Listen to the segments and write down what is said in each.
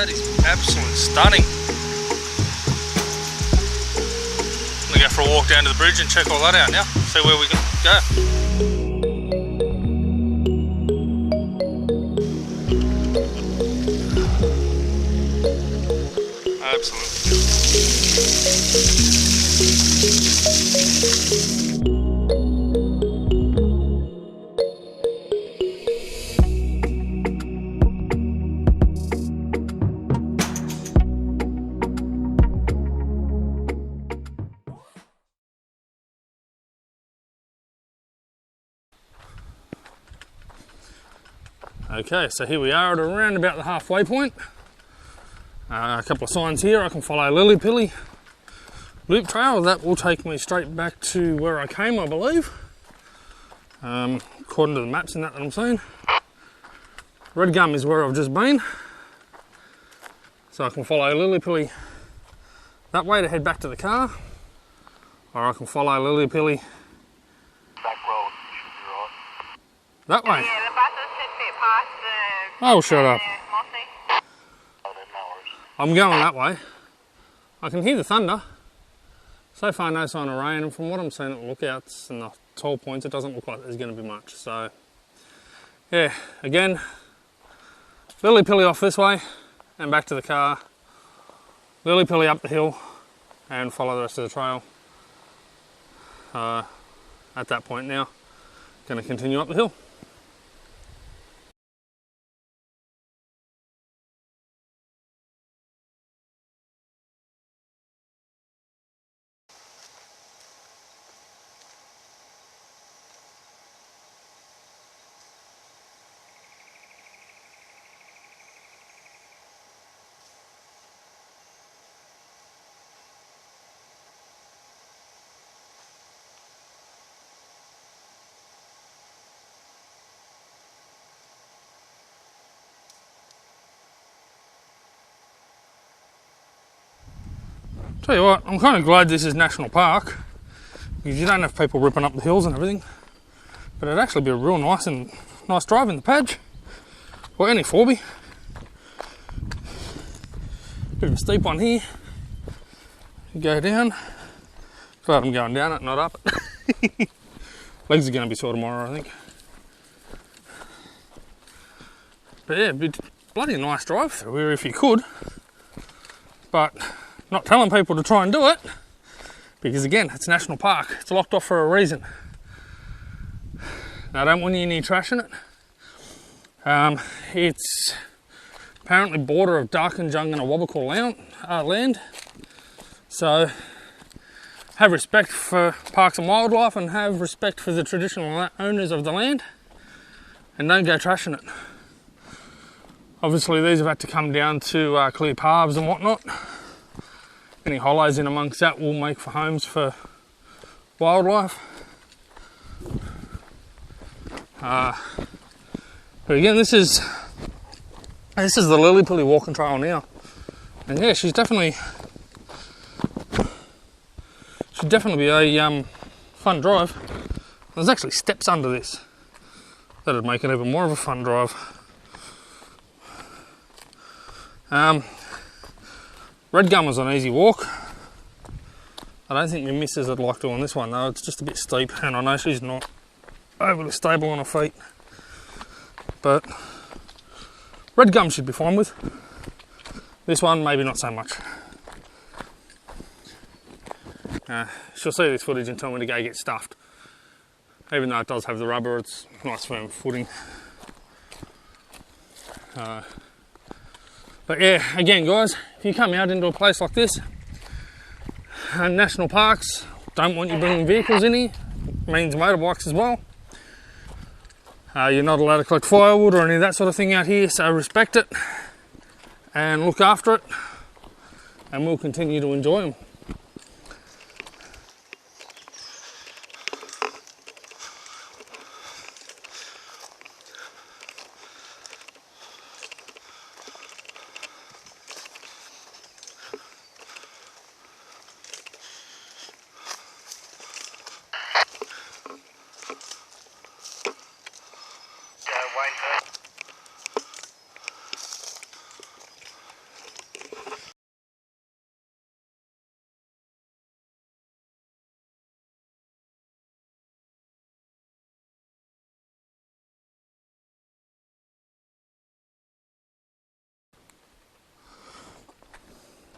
That is absolutely stunning. I'm gonna go for a walk down to the bridge and check all that out now. See where we go. Absolutely. Okay, so here we are at around about the halfway point. A couple of signs here. I can follow Lillypilly Loop Trail. That will take me straight back to where I came, I believe. According to the maps and that I'm seeing. Regum is where I've just been. So I can follow Lillypilly that way to head back to the car. Or I can follow Lillypilly back road, you should be right. That way. Yeah, the buses should fit past the... Oh, shut up. Mossy. Oh, then no worries. I'm going that way. I can hear the thunder. So far no sign of rain, and from what I'm seeing at the lookouts and the tall points, it doesn't look like there's going to be much. So yeah, again, Lillypilly off this way and back to the car. Lillypilly up the hill and follow the rest of the trail. At that point now, going to continue up the hill. Tell you what, I'm kind of glad this is National Park because you don't have people ripping up the hills and everything, but it'd actually be a real nice drive in the padge, or any 4B. Bit of a steep one here. You go down. Glad I'm going down it, not up it. Legs are going to be sore tomorrow, I think. But yeah, it'd be bloody nice drive through here if you could, but not telling people to try and do it because again, it's National Park. It's locked off for a reason. Now, I don't want any trash in it. It's apparently border of Darkinjung and Wyrrabalong land. So have respect for parks and wildlife and have respect for the traditional owners of the land and don't go trashing it. Obviously these have had to come down to clear paths and whatnot. Any hollows in amongst that will make for homes for wildlife. But again, this is the Lillypilly Walking Trail now, and yeah, should definitely be a fun drive. There's actually steps under this that'd make it even more of a fun drive. Regum was an easy walk. I don't think my missus would like doing this one though, it's just a bit steep and I know she's not overly stable on her feet. But Regum should be fine with. This one, maybe not so much. She'll see this footage and tell me to go get stuffed. Even though it does have the rubber, it's nice firm footing. But yeah, again guys, if you come out into a place like this, and national parks don't want you bringing vehicles in here, means motorbikes as well. You're not allowed to collect firewood or any of that sort of thing out here, so respect it and look after it, and we'll continue to enjoy them.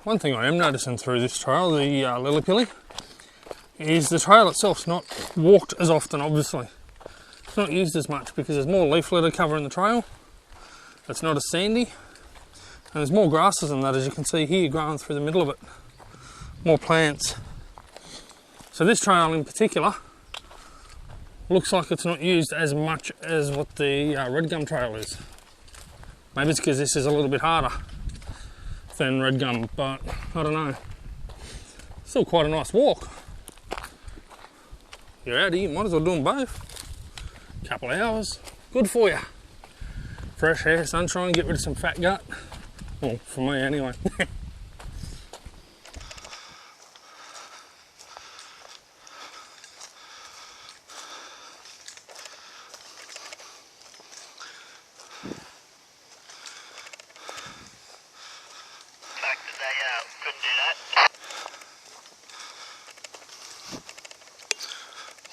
one thing I am noticing through this trail, the Lillypilly, is the trail itself's not walked as often, obviously. It's not used as much because there's more leaf litter covering the trail. It's not as sandy. And there's more grasses than that, as you can see here, growing through the middle of it. More plants. So this trail in particular looks like it's not used as much as what the Regum trail is. Maybe it's because this is a little bit harder than Regum, but I don't know. Still quite a nice walk. You're out here, you might as well do them both. Couple of hours, good for you. Fresh air, sunshine, get rid of some fat gut. Well, for me anyway.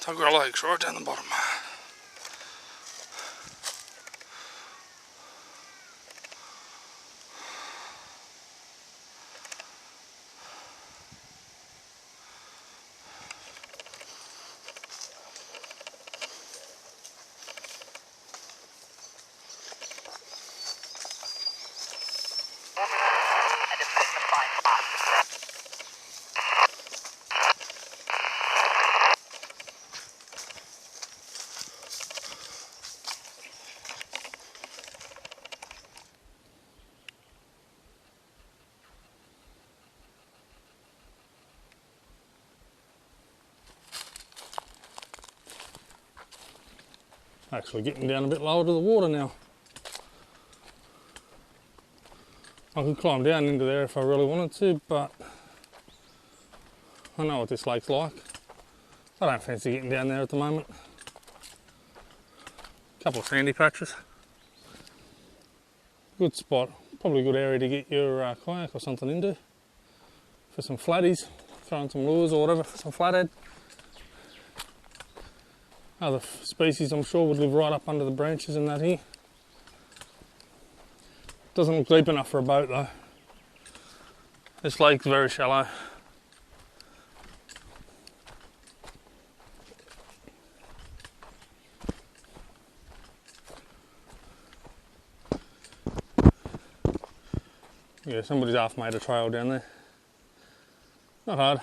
Tuggerah Lake's right down the bottom. Actually getting down a bit lower to the water now. I could climb down into there if I really wanted to, but I know what this lake's like. I don't fancy getting down there at the moment. Couple of sandy patches. Good spot, probably a good area to get your kayak or something into. For some flatties, throwing some lures or whatever for some flathead. Other species I'm sure would live right up under the branches in that here. Doesn't look deep enough for a boat though. This lake's very shallow. Yeah, somebody's half made a trail down there. Not hard.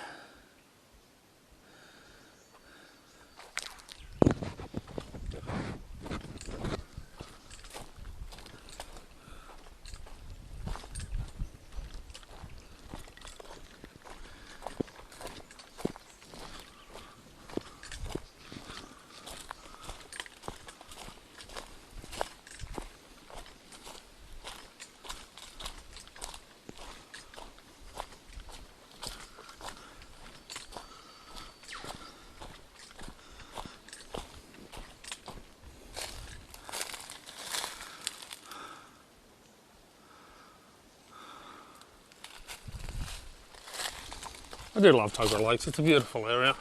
I do love Tuggerah Lakes, it's a beautiful area.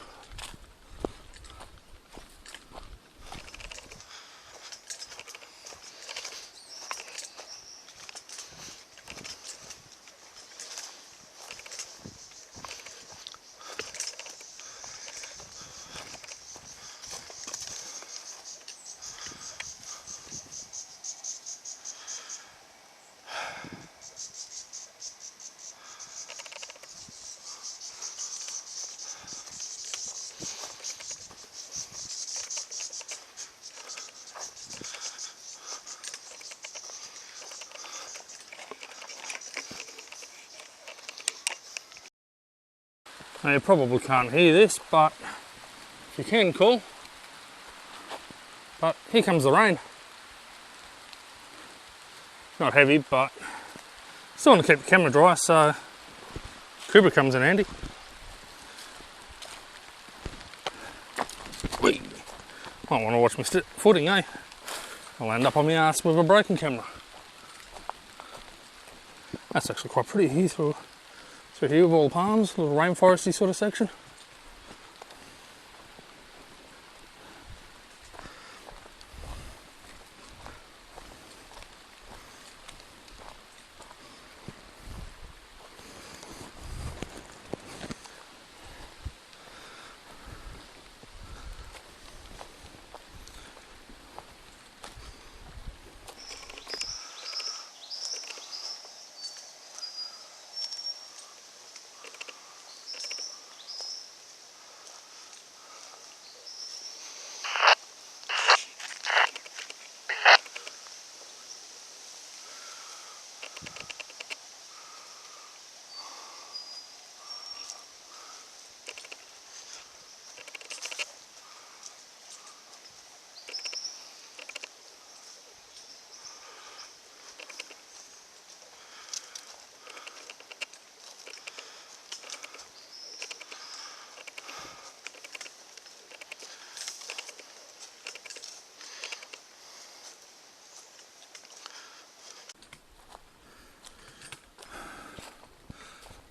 Now you probably can't hear this, but if you can, cool. But here comes the rain. Not heavy, but still want to keep the camera dry, so Cooper comes in handy. Whee! Might want to watch my footing, eh? I'll end up on my ass with a broken camera. That's actually quite pretty here through here with all the palms, a little rainforesty sort of section.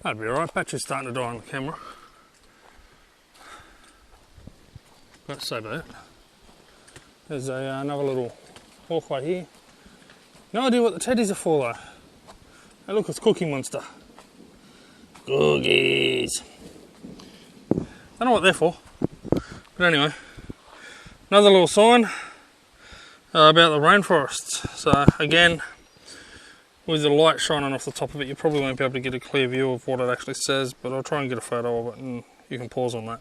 That'd be alright. Battery's starting to die on the camera. But so be it. There's another little walkway here. No idea what the teddies are for though. Hey look, it's Cookie Monster. Cookies. Don't know what they're for. But anyway, another little sign about the rainforests. So again, with the light shining off the top of it, you probably won't be able to get a clear view of what it actually says, but I'll try and get a photo of it and you can pause on that.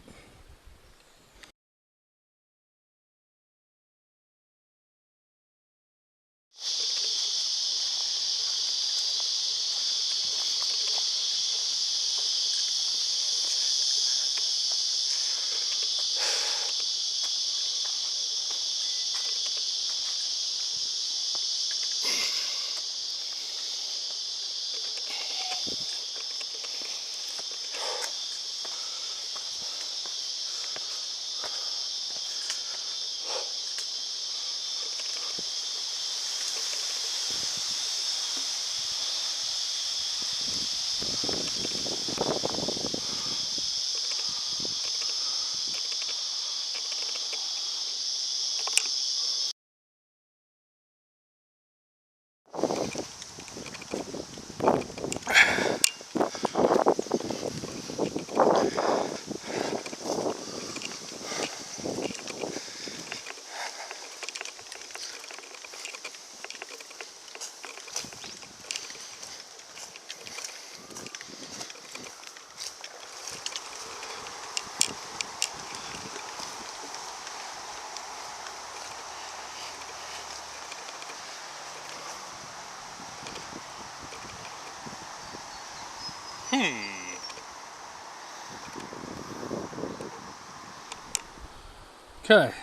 Okay,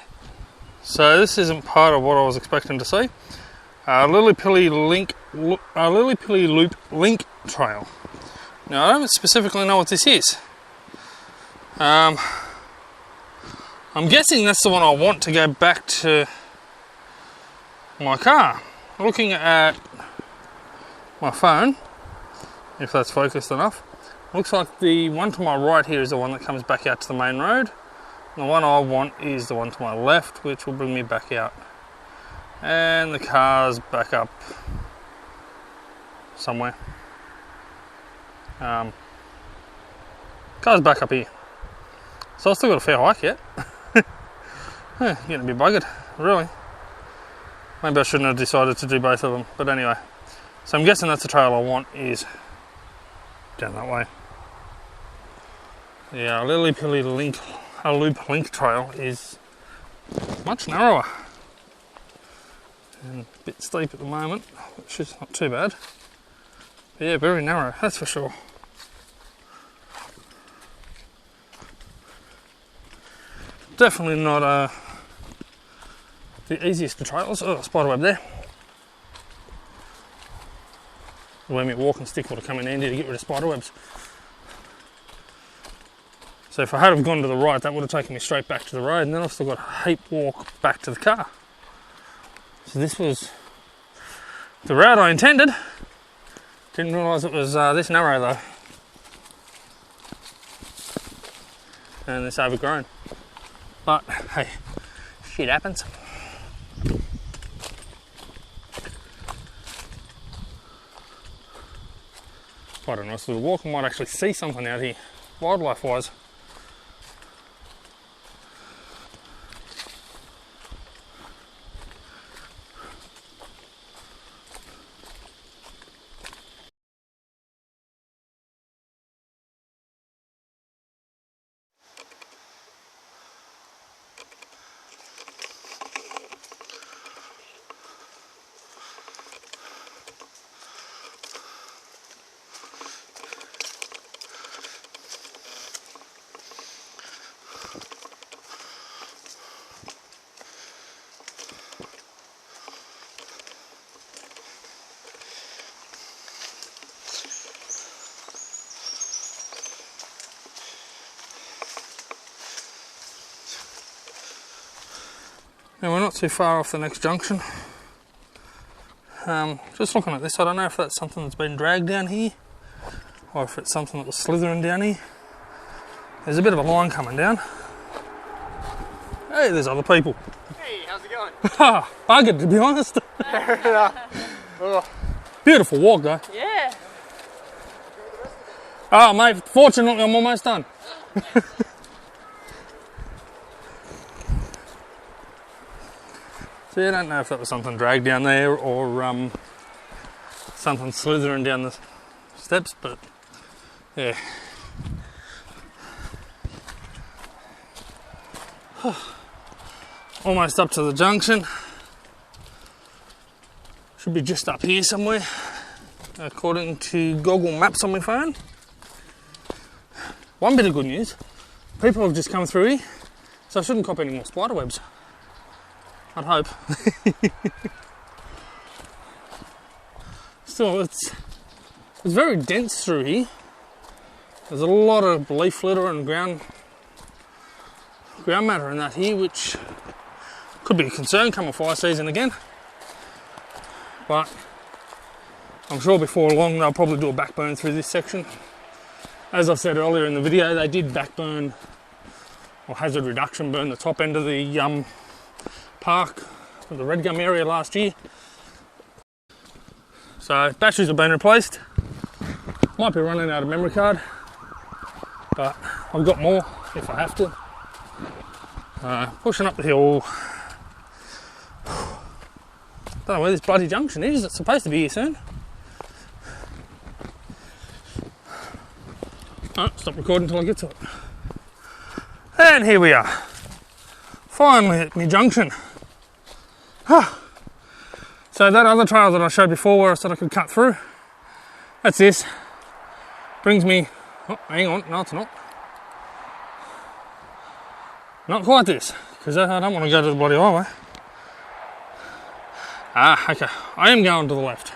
so this isn't part of what I was expecting to see. Lillypilly Loop Link Trail. Now I don't specifically know what this is. I'm guessing that's the one I want to go back to my car. Looking at my phone, if that's focused enough, looks like the one to my right here is the one that comes back out to the main road. The one I want is the one to my left, which will bring me back out. And the car's back up somewhere. Car's back up here. So I've still got a fair hike yet. Getting a bit buggered, really. Maybe I shouldn't have decided to do both of them, but anyway. So I'm guessing that's the trail I want, is down that way. Yeah, Lillypilly Loop Link Trail is much narrower and a bit steep at the moment, which is not too bad. But yeah, very narrow, that's for sure. Definitely not the easiest of trails. Oh, spiderweb there. Where my walking stick would have come in handy to get rid of spiderwebs. So if I had have gone to the right, that would have taken me straight back to the road, and then I've still got a heap walk back to the car. So this was the route I intended. Didn't realise it was this narrow though. And this overgrown. But hey, shit happens. Quite a nice little walk. I might actually see something out here, wildlife wise. Now we're not too far off the next junction. Just looking at this, I don't know if that's something that's been dragged down here. or if it's something that was slithering down here. There's a bit of a line coming down. Hey, there's other people. Hey, how's it going? Buggered, to be honest. Beautiful walk though. Yeah. Oh mate, fortunately I'm almost done. See, I don't know if that was something dragged down there or something slithering down the steps, but yeah. Almost up to the junction. Should be just up here somewhere, according to Google Maps on my phone. One bit of good news, people have just come through here, so I shouldn't cop any more spider webs. I'd hope. Still, it's very dense through here. There's a lot of leaf litter and ground matter in that here, which could be a concern coming fire season again. But I'm sure before long they'll probably do a backburn through this section. As I said earlier in the video, they did backburn or hazard reduction burn the top end of the park, the Regum area last year. So batteries have been replaced. Might be running out of memory card, but I've got more if I have to. Pushing up the hill. Don't know where this bloody junction is. It's supposed to be here soon. Oh, stop recording until I get to it. And here we are. Finally at my junction. So that other trail that I showed before where I said I could cut through, that's this. Brings me, oh, hang on, no it's not. Not quite this, because I don't want to go to the bloody highway. Okay, I am going to the left.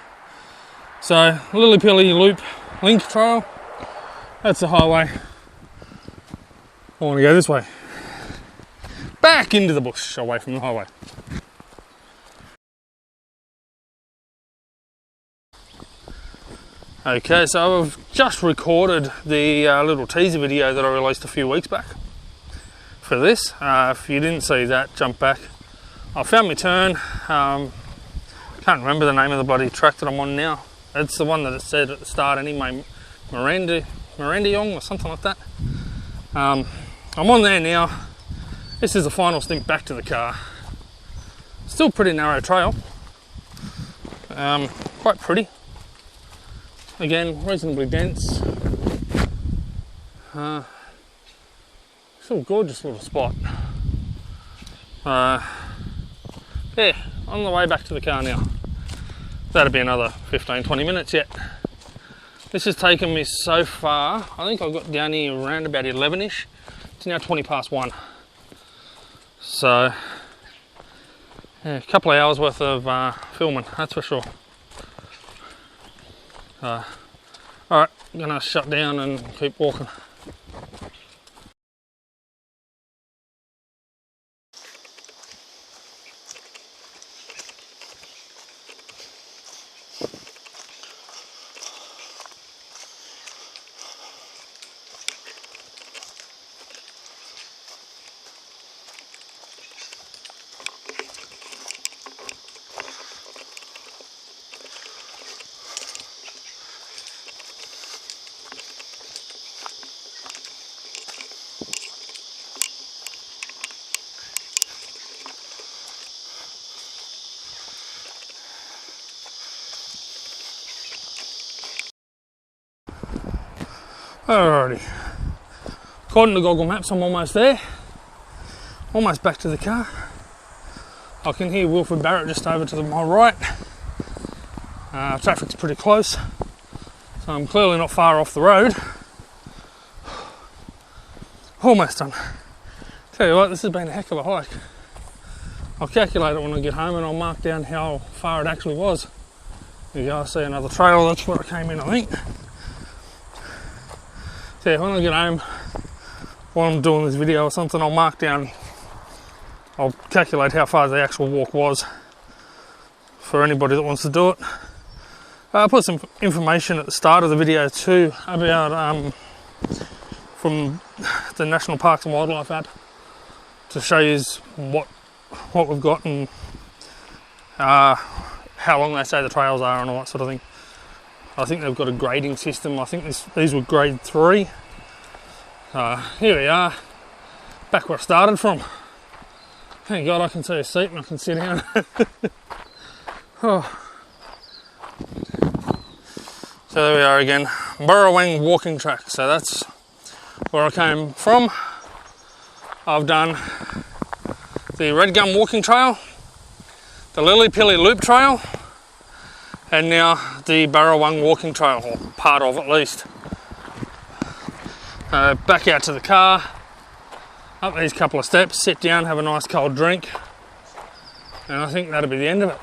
So, Lillypilly Loop Link Trail, that's the highway. I want to go this way. Back into the bush, away from the highway. Okay, so I've just recorded the little teaser video that I released a few weeks back for this. If you didn't see that, jump back. I found my turn. Can't remember the name of the bloody track that I'm on now. It's the one that it said at the start anyway, Mirandayong or something like that. I'm on there now. This is the final stint back to the car. Still pretty narrow trail. Quite pretty. Again, reasonably dense. Still a gorgeous little spot. Yeah, on the way back to the car now. That'll be another 15-20 minutes yet. This has taken me so far, I think I got down here around about 11ish. It's now 20 past 1. So, yeah, a couple of hours worth of filming, that's for sure. Alright, I'm gonna shut down and keep walking. Alrighty, according to Google Maps I'm almost there, almost back to the car. I can hear Wilfred Barret just over to my right. Traffic's pretty close, so I'm clearly not far off the road. Almost done. Tell you what, this has been a heck of a hike. I'll calculate it when I get home and I'll mark down how far it actually was. There you go, I see another trail, that's where I came in I think. So yeah, when I get home, while I'm doing this video or something, I'll mark down, I'll calculate how far the actual walk was for anybody that wants to do it. I put some information at the start of the video too about from the National Parks and Wildlife app to show you what we've got and how long they say the trails are and all that sort of thing. I think they've got a grading system. I think these were grade 3. Here we are, back where I started from. Thank God I can see a seat and I can sit down. Oh. So there we are again, Burrawang Walking Track. So that's where I came from. I've done the Regum Walking Trail, the Lillypilly Loop Trail, and now the Burrawang Walking Trail, or part of at least. Back out to the car, up these couple of steps, sit down, have a nice cold drink, and I think that'll be the end of it.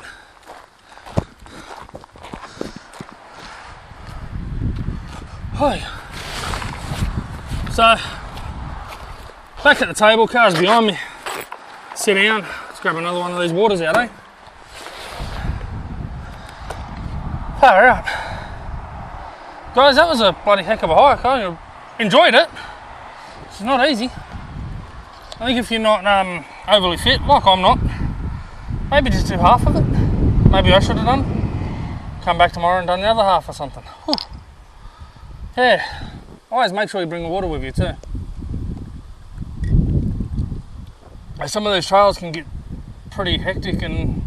Hi. So, back at the table, car's behind me. Sit down, let's grab another one of these waters out, eh? Far out. Guys, that was a bloody heck of a hike. I enjoyed it. It's not easy. I think if you're not overly fit, like I'm not, maybe just do half of it. Maybe I should have done. Come back tomorrow and done the other half or something. Whew. Yeah, always make sure you bring the water with you too. Some of those trails can get pretty hectic and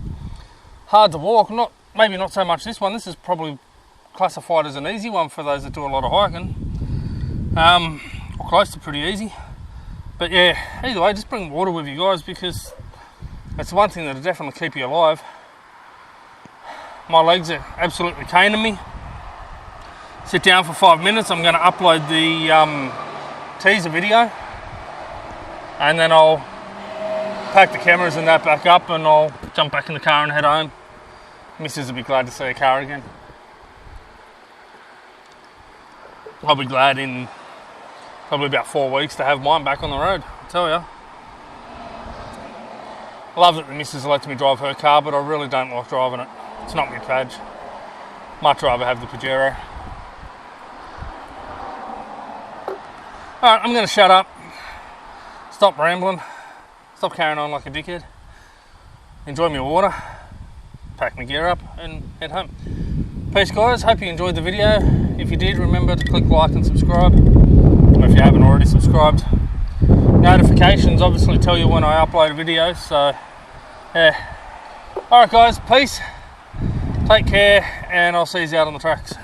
hard to walk. Maybe not so much this one. This is probably classified as an easy one for those that do a lot of hiking. Or close to pretty easy. But yeah, either way, just bring water with you guys, because it's one thing that'll definitely keep you alive. My legs are absolutely caning me. Sit down for 5 minutes. I'm going to upload the teaser video, and then I'll pack the cameras and that back up, and I'll jump back in the car and head home. Missus will be glad to see a car again. I'll be glad in probably about 4 weeks to have mine back on the road, I tell ya. I love that the missus lets me drive her car, but I really don't like driving it. It's not my badge. Much rather have the Tuggerah. Alright, I'm going to shut up, stop rambling, stop carrying on like a dickhead, enjoy my water, pack my gear up and head home. Peace guys, hope you enjoyed the video. If you did, remember to click like and subscribe. Or if you haven't already subscribed. Notifications obviously tell you when I upload a video, so yeah. Alright guys, peace, take care, and I'll see you out on the tracks.